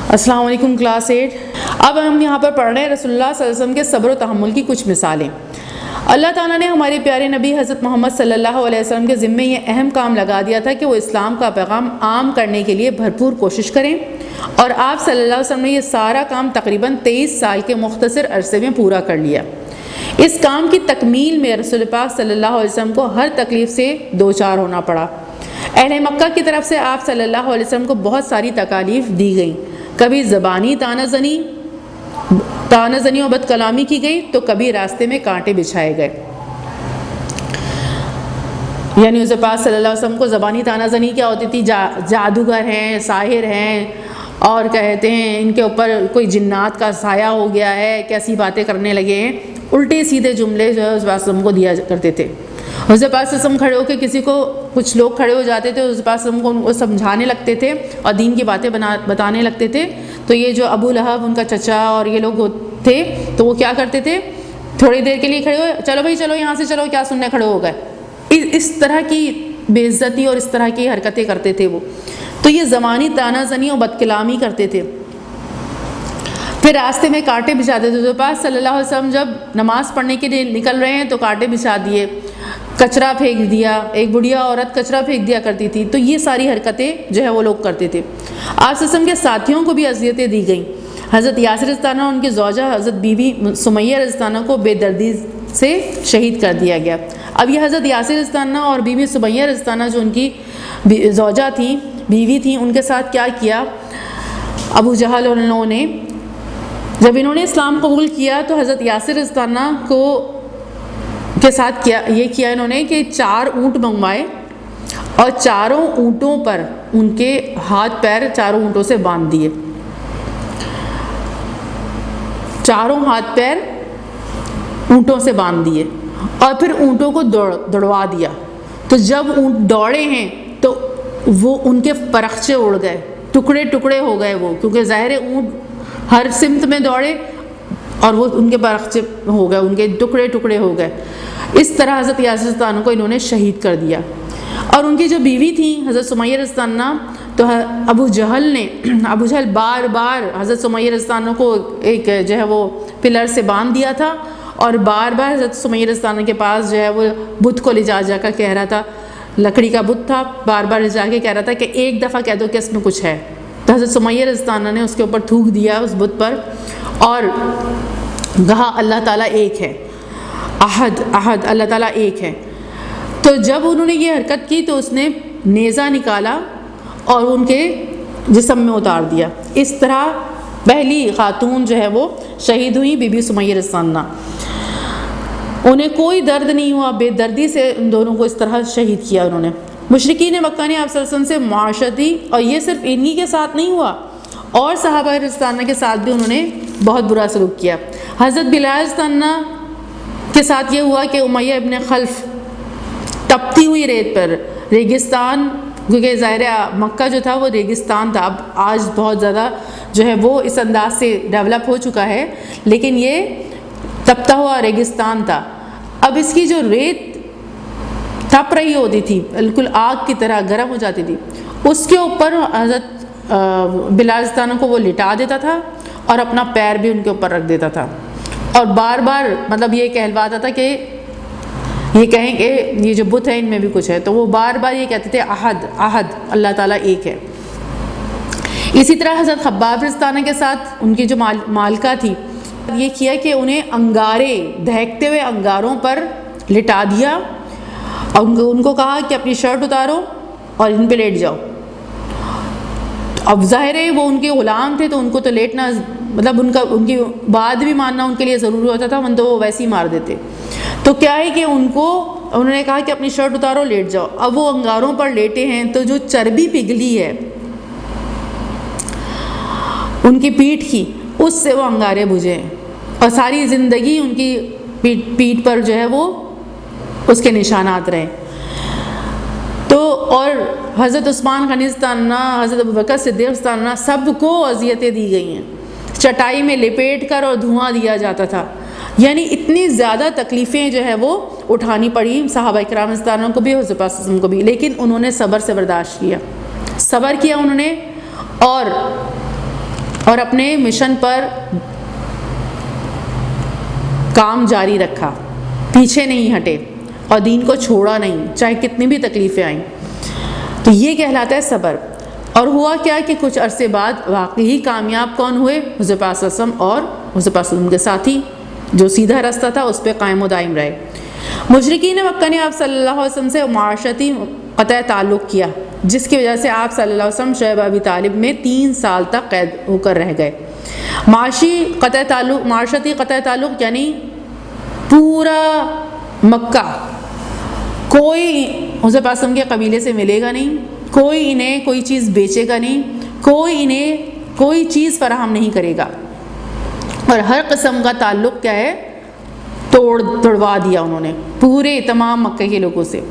السلام علیکم کلاس 8۔ اب ہم یہاں پر پڑھ رہے ہیں رسول اللہ صلی اللہ علیہ وسلم کے صبر و تحمل کی کچھ مثالیں۔ اللہ تعالیٰ نے ہمارے پیارے نبی حضرت محمد صلی اللہ علیہ وسلم کے ذمے یہ اہم کام لگا دیا تھا کہ وہ اسلام کا پیغام عام کرنے کے لیے بھرپور کوشش کریں، اور آپ صلی اللہ علیہ وسلم نے یہ سارا کام تقریباً 23 سال کے مختصر عرصے میں پورا کر لیا۔ اس کام کی تکمیل میں رسول پاک صلی اللہ علیہ وسلم کو ہر تکلیف سے دوچار ہونا پڑا۔ اہل مکہ کی طرف سے آپ صلی اللہ علیہ وسلم کو بہت ساری تکالیف دی گئیں، کبھی زبانی تانہ زنی و بد کلامی کی گئی تو کبھی راستے میں کانٹے بچھائے گئے۔ یعنی حضرت پاک صلی اللہ علیہ وسلم کو زبانی تانہ زنی کیا ہوتی تھی؟ جادوگر ہیں، ساحر ہیں، اور کہتے ہیں ان کے اوپر کوئی جنات کا سایہ ہو گیا ہے، کیسی باتیں کرنے لگے ہیں، الٹے سیدھے جملے جو ہے حضرت پاک صلی اللہ علیہ وسلم کو دیا کرتے تھے۔ حضرت پاک صلی اللہ علیہ وسلم کھڑے ہو کے کسی کو، کچھ لوگ کھڑے ہو جاتے تھے، حضرت پاک صلی اللہ علیہ وسلم کو سمجھانے لگتے تھے اور دین کی باتیں بتانے لگتے تھے، تو یہ جو ابو لہب ان کا چچا اور یہ لوگ تھے تو وہ کیا کرتے تھے؟ تھوڑی دیر کے لیے کھڑے ہوئے، چلو بھائی چلو یہاں سے چلو، کیا سننے کھڑے ہو گئے، اس طرح کی بے عزتی اور اس طرح کی حرکتیں کرتے تھے وہ۔ تو یہ زمانی تانہ زنی اور بد کلامی کرتے تھے۔ پھر راستے میں کانٹے بچھاتے تھے۔ حضرت پاک صلی اللہ علیہ وسلم جب نماز پڑھنے کے لیے نکل رہے ہیں تو کانٹے بچھا دیے، کچرا پھینک دیا، ایک بڑھیا عورت کچرا پھینک دیا کرتی تھی، تو یہ ساری حرکتیں جو ہے وہ لوگ کرتے تھے۔ آپ صلی اللہ علیہ وسلم کے ساتھیوں کو بھی اذیتیں دی گئیں۔ حضرت یاسر رضی اللہ عنہ اور ان کی زوجہ حضرت بی بی سمیہ رضی اللہ عنہ کو بے دردی سے شہید کر دیا گیا۔ اب یہ حضرت یاسر رضی اللہ عنہ اور بی بی سمیہ رضی اللہ عنہ جو ان کی زوجہ تھیں، بیوی تھیں، ان کے ساتھ کیا کیا ابو جہل اور ان لوگوں نے؟ جب انہوں نے اسلام قبول کیا تو حضرت یاسر رضی اللہ عنہ کے ساتھ یہ کیا انہوں نے کہ 4 اونٹ منگوائے اور چاروں اونٹوں پر ان کے ہاتھ پیر چاروں اونٹوں سے باندھ دیے، چاروں ہاتھ پیر اونٹوں سے باندھ دیے، اور پھر اونٹوں کو دوڑوا دیا۔ تو جب اونٹ دوڑے ہیں تو وہ ان کے پرخچے اڑ گئے، ٹکڑے ٹکڑے ہو گئے وہ، کیونکہ ظاہر اونٹ ہر سمت میں دوڑے اور وہ ان کے برخچے ہو گئے، ان کے ٹکڑے ٹکڑے ہو گئے۔ اس طرح حضرت یاسر رضی اللہ عنہ کو انہوں نے شہید کر دیا۔ اور ان کی جو بیوی تھیں حضرت سمیہ رضی اللہ عنہ، تو ابو جہل بار بار حضرت سمیہ رضی اللہ عنہ کو ایک جو ہے وہ پلر سے باندھ دیا تھا، اور بار بار حضرت سمیہ رضی اللہ عنہ کے پاس جو ہے وہ بت کو لے جا کر کہہ رہا تھا، لکڑی کا بت تھا، بار بار جا کے کہہ رہا تھا کہ ایک دفعہ کہہ دو کہ اس میں کچھ ہے۔ تو حضرت سمیہ رضی اللہ عنہ نے اس کے اوپر تھوک دیا اس بت پر اور کہا اللہ تعالیٰ ایک ہے، احد اللہ تعالیٰ ایک ہے۔ تو جب انہوں نے یہ حرکت کی تو اس نے نیزہ نکالا اور ان کے جسم میں اتار دیا۔ اس طرح پہلی خاتون جو ہے وہ شہید ہوئی، بی بی سمیہ رضی اللہ عنہ۔ انہیں کوئی درد نہیں ہوا، بے دردی سے ان دونوں کو اس طرح شہید کیا انہوں نے۔ مشرکین مکہ نے آپ صلی اللہ علیہ وسلم سے معاشرتی، اور یہ صرف انہی کے ساتھ نہیں ہوا، اور صحابہ رضی اللہ عنہ کے ساتھ بھی انہوں نے بہت برا سلوک کیا۔ حضرت بلال رضی اللہ عنہ کے ساتھ یہ ہوا کہ امیہ ابن خلف تپتی ہوئی ریت پر، ریگستان، کیونکہ ظاہر مکہ جو تھا وہ ریگستان تھا، اب آج بہت زیادہ جو ہے وہ اس انداز سے ڈیولپ ہو چکا ہے، لیکن یہ تپتا ہوا ریگستان تھا۔ اب اس کی جو ریت تپ رہی ہوتی تھی، بالکل آگ کی طرح گرم ہو جاتی تھی، اس کے اوپر حضرت بلال رضی اللہ عنہ کو وہ لٹا دیتا تھا اور اپنا پیر بھی ان کے اوپر رکھ دیتا تھا، اور بار بار مطلب یہ کہلواتا تھا کہ یہ کہیں کہ یہ جو بت ہے ان میں بھی کچھ ہے، تو وہ بار بار یہ کہتے تھے احد اللہ تعالیٰ ایک ہے۔ اسی طرح حضرت خباب رضی اللہ عنہ کے ساتھ ان کی جو مالکہ تھی، یہ کیا کہ انہیں انگارے، دہکتے ہوئے انگاروں پر لٹا دیا اور ان کو کہا کہ اپنی شرٹ اتارو اور ان پہ لیٹ جاؤ۔ اب ظاہر ہے وہ ان کے غلام تھے تو ان کو تو لیٹنا، مطلب ان کی بات بھی ماننا ان کے لیے ضروری ہوتا تھا، تو وہ ویسے ہی مار دیتے۔ تو کیا ہے کہ انہوں نے کہا کہ اپنی شرٹ اتارو، لیٹ جاؤ۔ اب وہ انگاروں پر لیٹے ہیں تو جو چربی پگھلی ہے ان کی پیٹھ کی، اس سے وہ انگارے بجھے ہیں، اور ساری زندگی ان کی پیٹھ پر جو ہے وہ اس کے نشانات رہے۔ تو اور حضرت عثمان غنی رضی اللہ عنہ، حضرت ابوبکر صدیق رضی اللہ عنہ، سب کو اذیتیں دی گئی ہیں، چٹائی میں لپیٹ کر اور دھواں دیا جاتا تھا۔ یعنی اتنی زیادہ تکلیفیں جو ہے وہ اٹھانی پڑی صحابہ کرام رضی اللہ عنہ کو بھی، حضرت پاک صلی اللہ علیہ وسلم کو بھی، لیکن انہوں نے صبر سے برداشت کیا، صبر کیا انہوں نے، اور اور اپنے مشن پر کام جاری رکھا، پیچھے نہیں ہٹے اور دین کو چھوڑا نہیں چاہے کتنی بھی تکلیفیں آئیں. تو یہ کہلاتا ہے صبر. اور ہوا کیا کہ کچھ عرصے بعد واقعی کامیاب کون ہوئے؟ حضور پاک صلی اللہ علیہ وسلم اور حضور پاک صلی اللہ علیہ وسلم کے ساتھی جو سیدھا راستہ تھا اس پہ قائم و دائم رہے. مشرکین مکہ نے آپ صلی اللہ علیہ وسلم سے معاشرتی قطع تعلق کیا، جس کی وجہ سے آپ صلی اللہ علیہ وسلم شعیب ابی طالب میں 3 سال تک قید ہو کر رہ گئے. معاشرتی قطع تعلق یعنی پورا مکہ کوئی حضور پاک صلی اللہ علیہ وسلم کے قبیلے سے ملے گا نہیں، کوئی انہیں کوئی چیز بیچے گا نہیں، کوئی انہیں کوئی چیز فراہم نہیں کرے گا، اور ہر قسم کا تعلق کیا ہے توڑوا دیا انہوں نے پورے تمام مکہ کے لوگوں سے.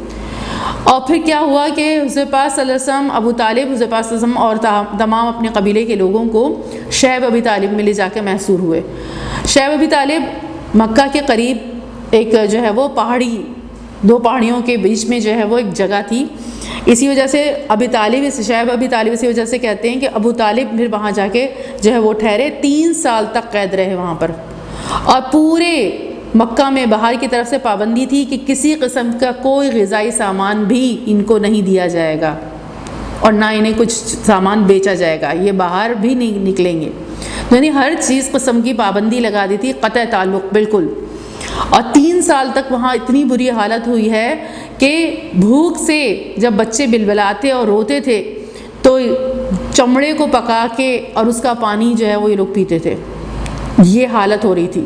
اور پھر کیا ہوا کہ حضور پاک صلی اللہ علیہ وسلم ابو طالب حضور پاک صلی اللہ علیہ وسلم اور تمام اپنے قبیلے کے لوگوں کو شعیب ابی طالب میں لے جا کے محصور ہوئے. شعیب ابی طالب مکہ کے قریب ایک جو ہے وہ پہاڑی، 2 پہاڑیوں کے بیچ میں جو ہے وہ ایک جگہ تھی. اسی وجہ سے شعیب ابی طالب اسی وجہ سے کہتے ہیں کہ ابو طالب پھر وہاں جا کے جو ہے وہ ٹھہرے، 3 سال تک قید رہے وہاں پر. اور پورے مکہ میں باہر کی طرف سے پابندی تھی کہ کسی قسم کا کوئی غذائی سامان بھی ان کو نہیں دیا جائے گا اور نہ انہیں کچھ سامان بیچا جائے گا، یہ باہر بھی نہیں نکلیں گے. یعنی ہر چیز قسم کی پابندی لگا دی تھی، قطع تعلق بالکل. اور 3 سال تک وہاں اتنی بری حالت ہوئی ہے کہ بھوک سے جب بچے بلبلاتے اور روتے تھے تو چمڑے کو پکا کے اور اس کا پانی جو ہے وہ یہ لوگ پیتے تھے. یہ حالت ہو رہی تھی،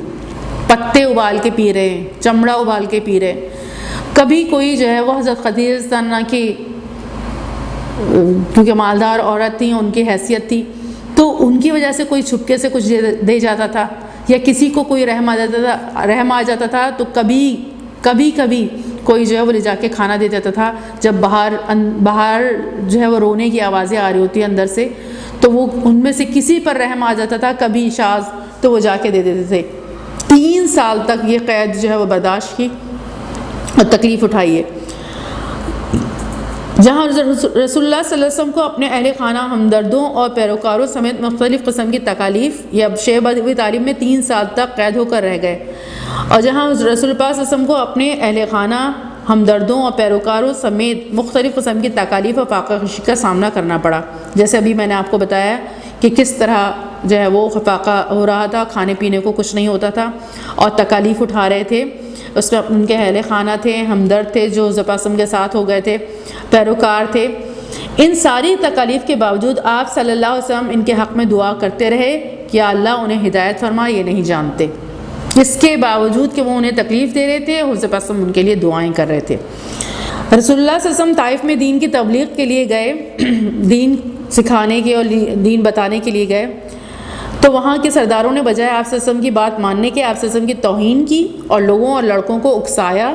پتے ابال کے پی رہے ہیں، چمڑا ابال کے پی رہے. کبھی کوئی جو ہے وہ حضرت خدیجہ عنہا کی کیونکہ مالدار عورت تھیں، ان کی حیثیت تھی، تو ان کی وجہ سے کوئی چھپکے سے کچھ دے جاتا تھا، یا کسی کو کوئی رحم آ جاتا تھا تو کبھی کوئی جو ہے وہ لے جا کے کھانا دے دیتا تھا. جب باہر جو ہے وہ رونے کی آوازیں آ رہی ہوتی ہیں اندر سے، تو وہ ان میں سے کسی پر رحم آ جاتا تھا کبھی شاذ، تو وہ جا کے دے دیتے تھے. 3 سال تک یہ قید جو ہے وہ برداشت کی اور تکلیف اٹھائی ہے. جہاں رسول اللہ صلی اللہ علیہ وسلم کو اپنے اہل خانہ، ہمدردوں اور پیروکاروں سمیت مختلف قسم کی تکالیف یا شعیب ابی طالب میں 3 سال تک قید ہو کر رہ گئے، اور جہاں رسول اللہ صلی اللہ علیہ وسلم کو اپنے اہل خانہ، ہمدردوں اور پیروکاروں سمیت مختلف قسم کی تکالیف اور فاقہ کشی کا سامنا کرنا پڑا. جیسے ابھی میں نے آپ کو بتایا کہ کس طرح جو ہے وہ فاقہ ہو رہا تھا، کھانے پینے کو کچھ نہیں ہوتا تھا اور تکالیف اٹھا رہے تھے. اس میں ان کے اہل خانہ تھے، ہمدرد تھے جو حضور پاک کے ساتھ ہو گئے تھے، پیروکار تھے. ان ساری تکالیف کے باوجود آپ صلی اللہ علیہ وسلم ان کے حق میں دعا کرتے رہے کہ یا اللہ انہیں ہدایت فرما، یہ نہیں جانتے. اس کے باوجود کہ وہ انہیں تکلیف دے رہے تھے، حضور پاک ان کے لیے دعائیں کر رہے تھے. رسول اللہ صلی اللہ علیہ وسلم طائف میں دین کی تبلیغ کے لیے گئے، دین سکھانے کے اور دین بتانے کے لیے گئے. تو وہاں کے سرداروں نے بجائے آپ صلی اللہ علیہ وسلم کی بات ماننے کے آپ صلی اللہ علیہ وسلم کی توہین کی اور لوگوں اور لڑکوں کو اکسایا،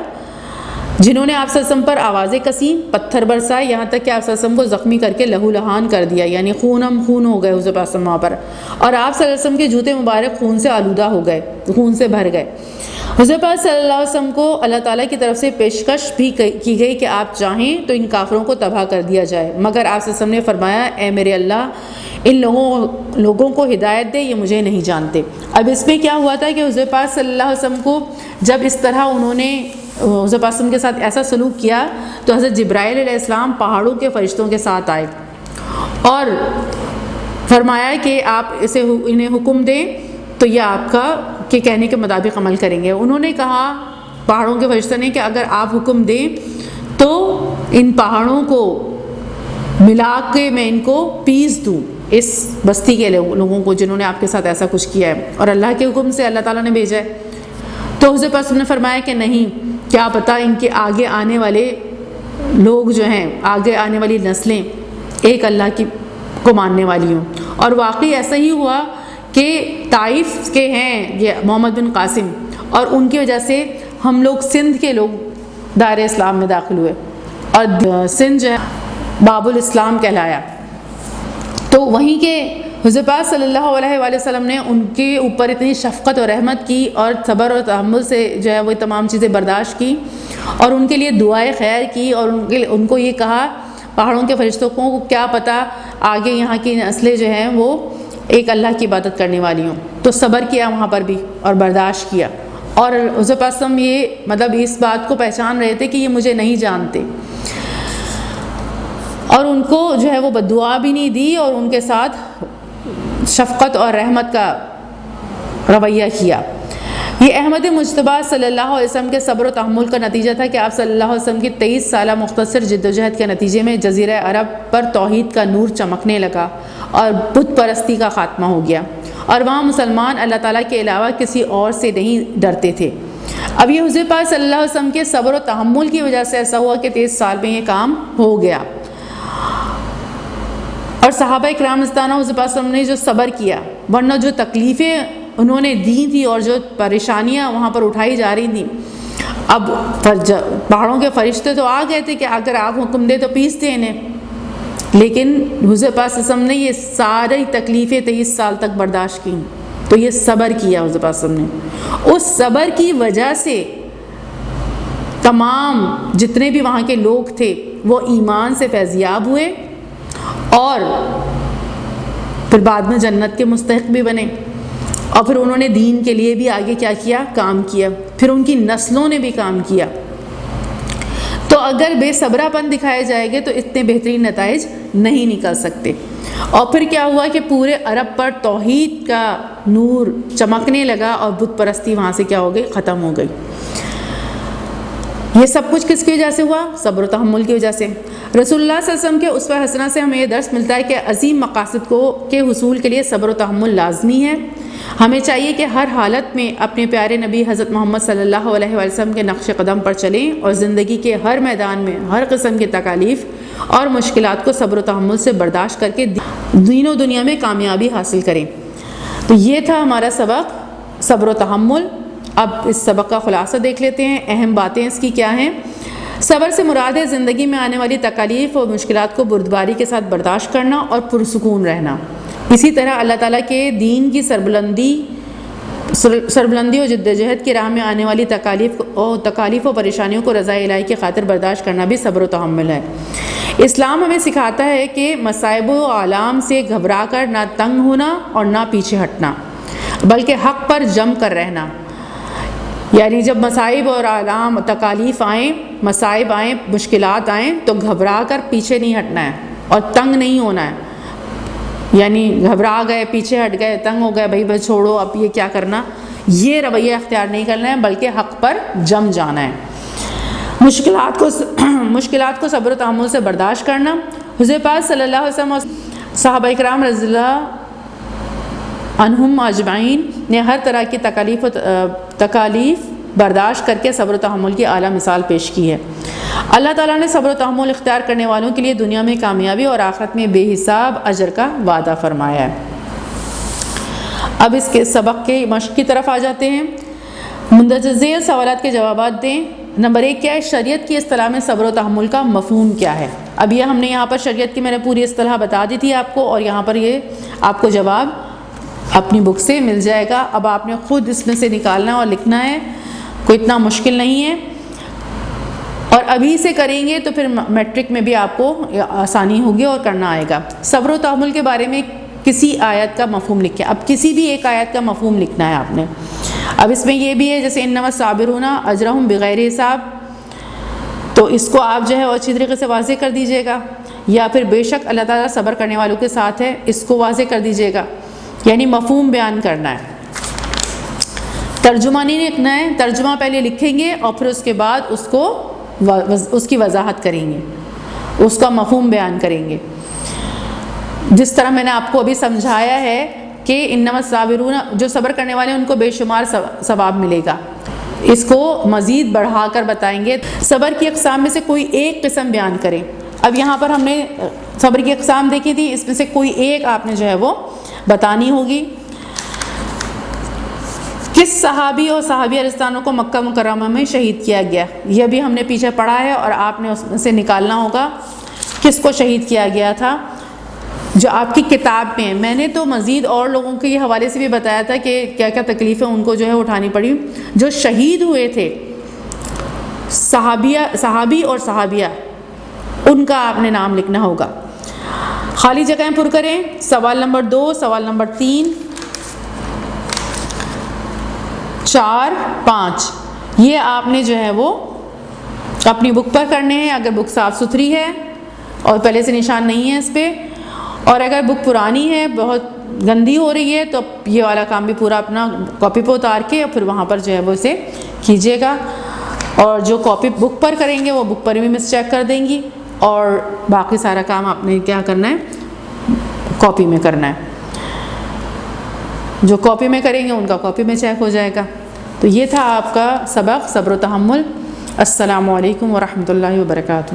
جنہوں نے آپ صلی اللہ علیہ وسلم پر آوازیں کسیں، پتھر برسائے، یہاں تک کہ آپ صلی اللہ علیہ وسلم کو زخمی کر کے لہو لہان کر دیا. یعنی خون ہو گئے حضور پاک صلی اللہ علیہ وسلم پر، اور آپ صلی اللہ علیہ وسلم کے جوتے مبارک خون سے آلودہ ہو گئے، خون سے بھر گئے. حضور پاک صلی اللہ علیہ وسلم کو اللہ تعالیٰ کی طرف سے پیشکش بھی کی گئی کہ آپ چاہیں تو ان کافروں کو تباہ کر دیا جائے، مگر آپ صلی اللہ علیہ وسلم نے فرمایا اے میرے اللہ ان لوگوں کو ہدایت دے، یہ مجھے نہیں جانتے. اب اس میں کیا ہوا تھا کہ حضور پاک صلی اللہ علیہ وسلم کو جب اس طرح انہوں نے حضور پاک کے ساتھ ایسا سلوک کیا تو حضرت جبرائیل علیہ السلام پہاڑوں کے فرشتوں کے ساتھ آئے اور فرمایا کہ آپ انہیں حکم دیں تو یہ آپ کا کے کہنے کے مطابق عمل کریں گے. انہوں نے کہا پہاڑوں کے فرشتوں نے کہ اگر آپ حکم دیں تو ان پہاڑوں کو ملا کے میں ان کو پیس دوں، اس بستی کے لوگوں کو جنہوں نے آپ کے ساتھ ایسا کچھ کیا ہے، اور اللہ کے حکم سے اللہ تعالیٰ نے بھیجا ہے. تو حضور پاک نے فرمایا کہ نہیں، کیا پتہ ان کے آگے آنے والے لوگ جو ہیں، آگے آنے والی نسلیں ایک اللہ کو ماننے والی ہوں. اور واقعی ایسا ہی ہوا کہ طائف کے ہیں یہ محمد بن قاسم، اور ان کی وجہ سے ہم لوگ سندھ کے لوگ دائرہ اسلام میں داخل ہوئے، اور سندھ جو ہے باب الاسلام کہلایا. تو وہیں کے حضور پاک صلی اللہ علیہ وآلہ وسلم نے ان کے اوپر اتنی شفقت اور رحمت کی اور صبر اور تحمل سے جو ہے وہ تمام چیزیں برداشت کی اور ان کے لیے دعائے خیر کی، اور ان کو یہ کہا پہاڑوں کے فرشتوں کو کیا پتہ آگے یہاں کی نسلیں جو ہیں وہ ایک اللہ کی عبادت کرنے والی ہوں. تو صبر کیا وہاں پر بھی اور برداشت کیا. اور حضور پاک صلی اللہ علیہ وسلم یہ مطلب اس بات کو پہچان رہے تھے کہ یہ مجھے نہیں جانتے، اور ان کو جو ہے وہ بددعا بھی نہیں دی اور ان کے ساتھ شفقت اور رحمت کا رویہ کیا. یہ احمد مجتبیٰ صلی اللہ علیہ وسلم کے صبر و تحمل کا نتیجہ تھا کہ آپ صلی اللہ علیہ وسلم کی 23 سالہ مختصر جدوجہد کے نتیجے میں جزیرہ عرب پر توحید کا نور چمکنے لگا اور بت پرستی کا خاتمہ ہو گیا، اور وہاں مسلمان اللہ تعالیٰ کے علاوہ کسی اور سے نہیں ڈرتے تھے. اب یہ حضور پاک صلی اللہ علیہ وسلم کے صبر و تحمل کی وجہ سے ایسا ہوا کہ 23 سال میں یہ کام ہو گیا. اور صحابہ کرام رضوان اللہ حضور پاک صلی اللہ علیہ وسلم نے جو صبر کیا، ورنہ جو تکلیفیں انہوں نے دی تھی اور جو پریشانیاں وہاں پر اٹھائی جا رہی تھیں، اب پہاڑوں کے فرشتے تو آ گئے تھے کہ اگر آپ حکم دے تو پیس دیں انہیں، لیکن حضور پاک صلی اللہ علیہ وسلم نے یہ ساری تکلیفیں 23 سال تک برداشت کی. تو یہ صبر کیا حضور پاک صلی اللہ علیہ وسلم نے. اس صبر کی وجہ سے تمام جتنے بھی وہاں کے لوگ تھے وہ ایمان سے فیضیاب ہوئے اور پھر بعد میں جنت کے مستحق بھی بنے. اور پھر انہوں نے دین کے لیے بھی آگے کیا کیا؟ کام کیا. پھر ان کی نسلوں نے بھی کام کیا. تو اگر بے صبرا پن دکھائے جائے گے تو اتنے بہترین نتائج نہیں نکل سکتے. اور پھر کیا ہوا کہ پورے عرب پر توحید کا نور چمکنے لگا اور بت پرستی وہاں سے کیا ہو گئی؟ ختم ہو گئی. یہ سب کچھ کس کی وجہ سے ہوا؟ صبر و تحمل کی وجہ سے. رسول اللہ صلی اللہ علیہ وسلم کے اسوہ حسنہ سے ہمیں یہ درس ملتا ہے کہ عظیم مقاصد کے حصول کے لیے صبر و تحمل لازمی ہے. ہمیں چاہیے کہ ہر حالت میں اپنے پیارے نبی حضرت محمد صلی اللہ علیہ وسلم کے نقش قدم پر چلیں اور زندگی کے ہر میدان میں ہر قسم کی تکالیف اور مشکلات کو صبر و تحمل سے برداشت کر کے دین و دنیا میں کامیابی حاصل کریں. تو یہ تھا ہمارا سبق صبر و تحمل. اب اس سبق کا خلاصہ دیکھ لیتے ہیں. اہم باتیں اس کی کیا ہیں؟ صبر سے مراد ہے زندگی میں آنے والی تکالیف اور مشکلات کو بردباری کے ساتھ برداشت کرنا اور پرسکون رہنا. اسی طرح اللہ تعالیٰ کے دین کی سربلندی اور جدوجہد کی راہ میں آنے والی تکالیف و پریشانیوں کو رضا الہی کی خاطر برداشت کرنا بھی صبر و تحمل ہے. اسلام ہمیں سکھاتا ہے کہ مصائب و آلام سے گھبرا کر نہ تنگ ہونا اور نہ پیچھے ہٹنا، بلکہ حق پر جم کر رہنا. یعنی جب مصائب اور آلام تکالیف آئیں، مصائب آئیں، مشکلات آئیں تو گھبرا کر پیچھے نہیں ہٹنا ہے اور تنگ نہیں ہونا ہے. یعنی گھبرا گئے، پیچھے ہٹ گئے، تنگ ہو گئے، بھائی چھوڑو اب یہ کیا کرنا، یہ رویہ اختیار نہیں کرنا ہے، بلکہ حق پر جم جانا ہے. مشکلات کو صبر و تحمل سے برداشت کرنا. حضور پاک صلی اللہ علیہ وسلم اور صحابہ کرام رضی اللہ عنہم اجمعین نے ہر طرح کی تکالیف برداشت کر کے صبر و تحمل کی اعلیٰ مثال پیش کی ہے. اللہ تعالیٰ نے صبر و تحمل اختیار کرنے والوں کے لیے دنیا میں کامیابی اور آخرت میں بے حساب اجر کا وعدہ فرمایا ہے. اب اس کے سبق کے مشق کی طرف آ جاتے ہیں. مندرجہ ذیل سوالات کے جوابات دیں. نمبر 1 کیا ہے؟ شریعت کی اصطلاح میں صبر و تحمل کا مفہوم کیا ہے؟ اب یہ ہم نے یہاں پر شریعت کی میں نے پوری اصطلاح بتا دی تھی آپ کو، اور یہاں پر یہ آپ کو جواب اپنی بک سے مل جائے گا. اب آپ نے خود اس میں سے نکالنا اور لکھنا ہے، کوئی اتنا مشکل نہیں ہے، اور ابھی سے کریں گے تو پھر میٹرک میں بھی آپ کو آسانی ہوگی اور کرنا آئے گا. صبر و تحمل کے بارے میں کسی آیت کا مفہوم لکھیں. اب کسی بھی ایک آیت کا مفہوم لکھنا ہے آپ نے. اب اس میں یہ بھی ہے جیسے انما الصابرون اجرہم بغیر حساب، تو اس کو آپ جو ہے اچھی طریقے سے واضح کر دیجیے گا. یا پھر بے شک اللہ تعالیٰ صبر کرنے والوں کے ساتھ ہے، اس کو واضح کر دیجیے گا. یعنی مفہوم بیان کرنا ہے، ترجمہ نہیں لکھنا ہے. ترجمہ پہلے لکھیں گے اور پھر اس کے بعد اس کی وضاحت کریں گے، اس کا مفہوم بیان کریں گے. جس طرح میں نے آپ کو ابھی سمجھایا ہے کہ انما الصابرون، جو صبر کرنے والے ہیں ان کو بے شمار ثواب ملے گا. اس کو مزید بڑھا کر بتائیں گے. صبر کی اقسام میں سے کوئی ایک قسم بیان کریں. اب یہاں پر ہم نے صبر کی اقسام دیکھی تھی، اس میں سے کوئی ایک آپ نے جو ہے وہ بتانی ہوگی. کس صحابی اور صحابیہ رضوان کو مکہ مکرمہ میں شہید کیا گیا؟ یہ بھی ہم نے پیچھے پڑھا ہے اور آپ نے اس میں سے نکالنا ہوگا کس کو شہید کیا گیا تھا جو آپ کی کتاب میں. میں نے تو مزید اور لوگوں کے حوالے سے بھی بتایا تھا کہ کیا کیا تکلیفیں ان کو جو ہے اٹھانی پڑی. جو شہید ہوئے تھے صحابی اور صحابیہ، ان کا آپ نے نام لکھنا ہوگا. خالی جگہیں پر کریں. سوال نمبر 2، سوال نمبر 3، 4، 5 یہ آپ نے جو ہے وہ اپنی بک پر کرنے ہیں، اگر بک صاف ستھری ہے اور پہلے سے نشان نہیں ہے اس پہ. اور اگر بک پرانی ہے، بہت گندی ہو رہی ہے، تو یہ والا کام بھی پورا اپنا کاپی پہ اتار کے اور پھر وہاں پر جو ہے وہ اسے کیجیے گا. اور جو کاپی بک پر کریں گے وہ بک پر بھی مس چیک کر دیں گی، اور باقی سارا کام آپ نے کیا کرنا ہے، کاپی میں کرنا ہے. جو کاپی میں کریں گے ان کا کاپی میں چیک ہو جائے گا. تو یہ تھا آپ کا سبق صبر و تحمل. السلام علیکم ورحمۃ اللہ وبرکاتہ.